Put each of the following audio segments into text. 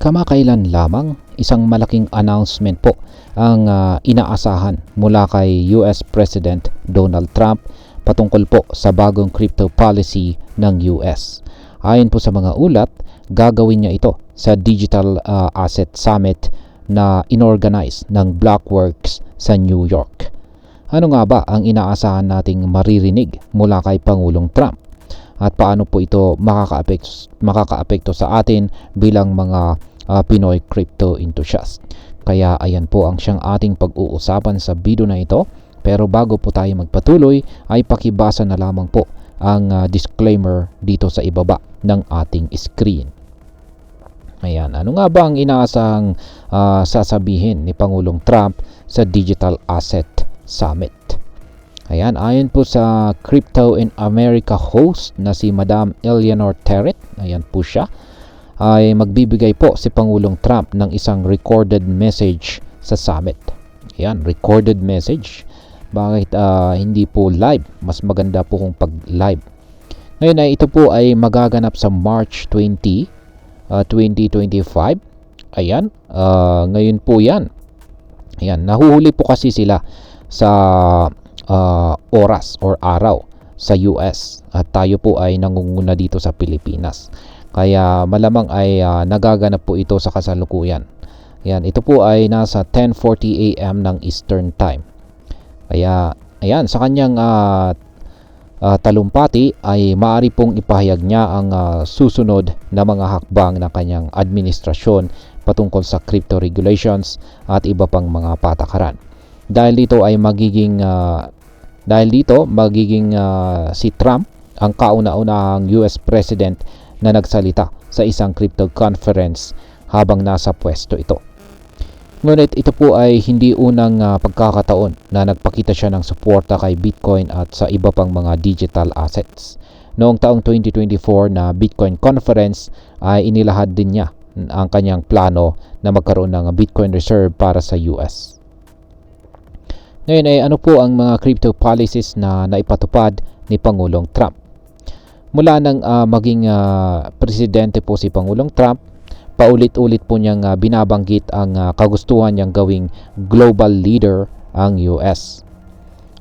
Kamakailan lamang isang malaking announcement po ang inaasahan mula kay US President Donald Trump patungkol po sa bagong crypto policy ng US. Ayon po sa mga ulat, gagawin niya ito sa Digital Asset Summit na inorganize ng Blockworks sa New York. Ano nga ba ang inaasahan nating maririnig mula kay Pangulong Trump? At paano po ito makakaapekto sa atin bilang mga Pinoy crypto enthusiast? Kaya ayan po ang siyang ating pag-uusapan sa video na ito. Pero bago po tayo magpatuloy ay pakibasa na lamang po ang disclaimer dito sa ibaba ng ating screen. Ayan, ano nga ba ang inaasahang sasabihin ni Pangulong Trump sa Digital Asset Summit? Ayan, ayon po sa Crypto in America host na si Madam Eleanor Terrett, ayan po siya, ay magbibigay po si Pangulong Trump ng isang recorded message sa summit. Ayan, recorded message. Bakit hindi po live? Mas maganda po kung pag-live. Ngayon ay ito po ay magaganap sa March 20, 2025. Ayan, ngayon po yan. Ayan, nahuhuli po kasi sila sa oras or araw sa US at tayo po ay nangunguna dito sa Pilipinas. Kaya malamang ay nagaganap po ito sa kasalukuyan. Ayan, ito po ay nasa 10:40 AM ng Eastern Time. Kaya ayan, sa kanyang talumpati ay maaari pong ipahayag niya ang susunod na mga hakbang ng kanyang administrasyon patungkol sa crypto regulations at iba pang mga patakaran. Dahil dito magiging si Trump ang kauna-unahang US President na nagsalita sa isang crypto conference habang nasa pwesto ito. Ngunit ito po ay hindi unang pagkakataon na nagpakita siya ng suporta kay Bitcoin at sa iba pang mga digital assets. Noong taong 2024 na Bitcoin conference ay inilahad din niya ang kanyang plano na magkaroon ng Bitcoin reserve para sa US. Ngayon ay ano po ang mga crypto policies na naipatupad ni Pangulong Trump? Mula nang maging presidente po si Pangulong Trump, paulit-ulit po niyang binabanggit ang kagustuhan niyang gawing global leader ang US.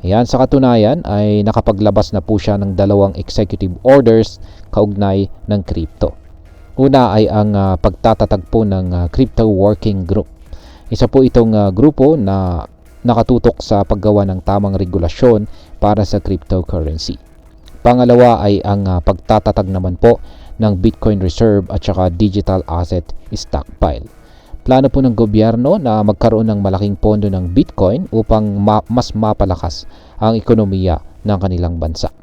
Ayan, sa katunayan ay nakapaglabas na po siya ng 2 executive orders kaugnay ng crypto. Una ay ang pagtatatag po ng Crypto Working Group. Isa po itong grupo na nakatutok sa paggawa ng tamang regulasyon para sa cryptocurrency. Pangalawa ay ang pagtatatag naman po ng Bitcoin Reserve at saka Digital Asset Stockpile. Plano po ng gobyerno na magkaroon ng malaking pondo ng Bitcoin upang mas mapalakas ang ekonomiya ng kanilang bansa.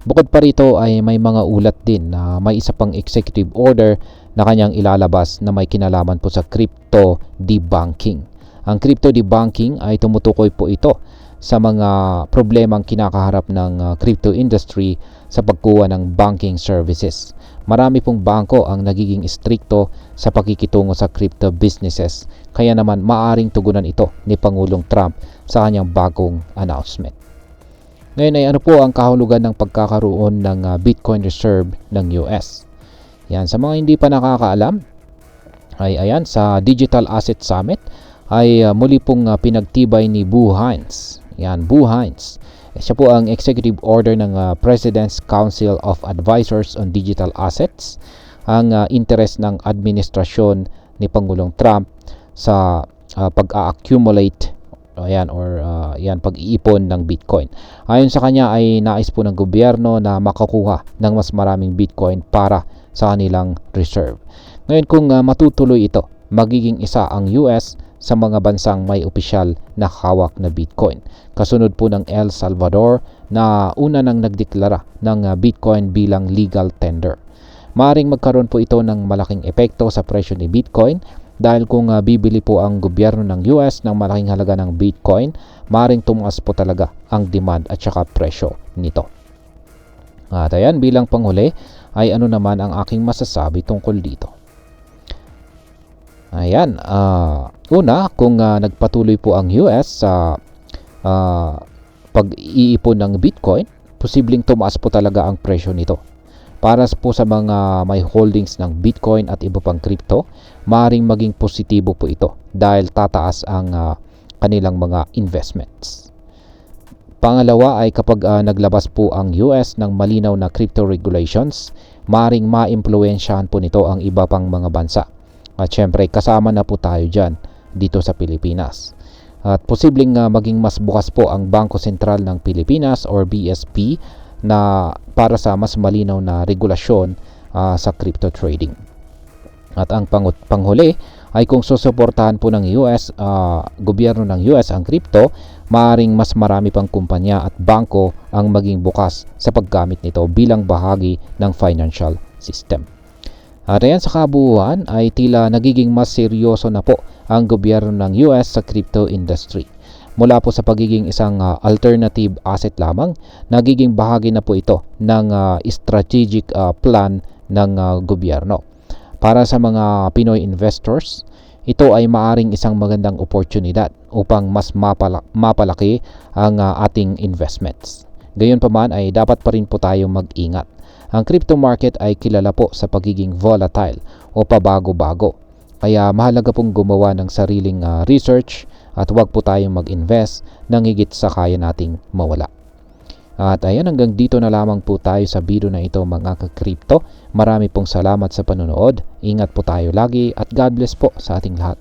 Bukod pa rito ay may mga ulat din na may isa pang executive order na kanyang ilalabas na may kinalaman po sa crypto debunking. Ang crypto debunking ay tumutukoy po ito sa mga problemang kinakaharap ng crypto industry sa pagkuha ng banking services. Marami pong bangko ang nagiging istrikto sa pakikitungo sa crypto businesses, kaya naman maaring tugunan ito ni Pangulong Trump sa kanyang bagong announcement. Ngayon ay ano po ang kahulugan ng pagkakaroon ng Bitcoin Reserve ng US? Yan, sa mga hindi pa nakakaalam, ay ayan, sa Digital Asset Summit ay muli pong pinagtibay ni Boo Hines. Yan, Boo Hines. Siya po ang executive order ng President's Council of Advisors on Digital Assets, ang interest ng administrasyon ni Pangulong Trump sa pag-accumulate pag-iipon ng Bitcoin. Ayon sa kanya ay nais po ng gobyerno na makakuha ng mas maraming Bitcoin para sa kanilang reserve. Ngayon kung matutuloy ito, magiging isa ang US sa mga bansang may opisyal na hawak na Bitcoin. Kasunod po ng El Salvador na una nang nagdeklara ng Bitcoin bilang legal tender. Maaring magkaroon po ito ng malaking epekto sa presyo ni Bitcoin dahil kung bibili po ang gobyerno ng US ng malaking halaga ng Bitcoin, maaring tumaas po talaga ang demand at saka presyo nito. At ayan, bilang panghuli ay ano naman ang aking masasabi tungkol dito. Ayan, una, kung nagpatuloy po ang US sa pag-iipon ng Bitcoin, posibleng tumaas po talaga ang presyo nito. Para po sa mga may holdings ng Bitcoin at iba pang crypto, maaaring maging positibo po ito dahil tataas ang kanilang mga investments. Pangalawa ay kapag naglabas po ang US ng malinaw na crypto regulations, maaaring maimpluwensyahan po nito ang iba pang mga bansa. At syempre kasama na po tayo dyan dito sa Pilipinas. At posibleng maging mas bukas po ang Bangko Sentral ng Pilipinas or BSP na para sa mas malinaw na regulasyon sa crypto trading. At ang panghuli ay kung susuportahan po ng gobyerno ng US ang crypto, maaring mas marami pang kumpanya at bangko ang maging bukas sa paggamit nito bilang bahagi ng financial system. At ayan, sa kabuuan ay tila nagiging mas seryoso na po ang gobyerno ng US sa crypto industry. Mula po sa pagiging isang alternative asset lamang, nagiging bahagi na po ito ng strategic plan ng gobyerno. Para sa mga Pinoy investors, ito ay maaring isang magandang oportunidad upang mas mapalaki ang ating investments. Gayunpaman ay dapat pa rin po tayong mag-ingat. Ang crypto market ay kilala po sa pagiging volatile o pabago-bago. Kaya mahalaga pong gumawa ng sariling research at huwag po tayong mag-invest ng higit sa kaya nating mawala. At ayan, hanggang dito na lamang po tayo sa video na ito mga ka-crypto. Marami pong salamat sa panonood. Ingat po tayo lagi at God bless po sa ating lahat.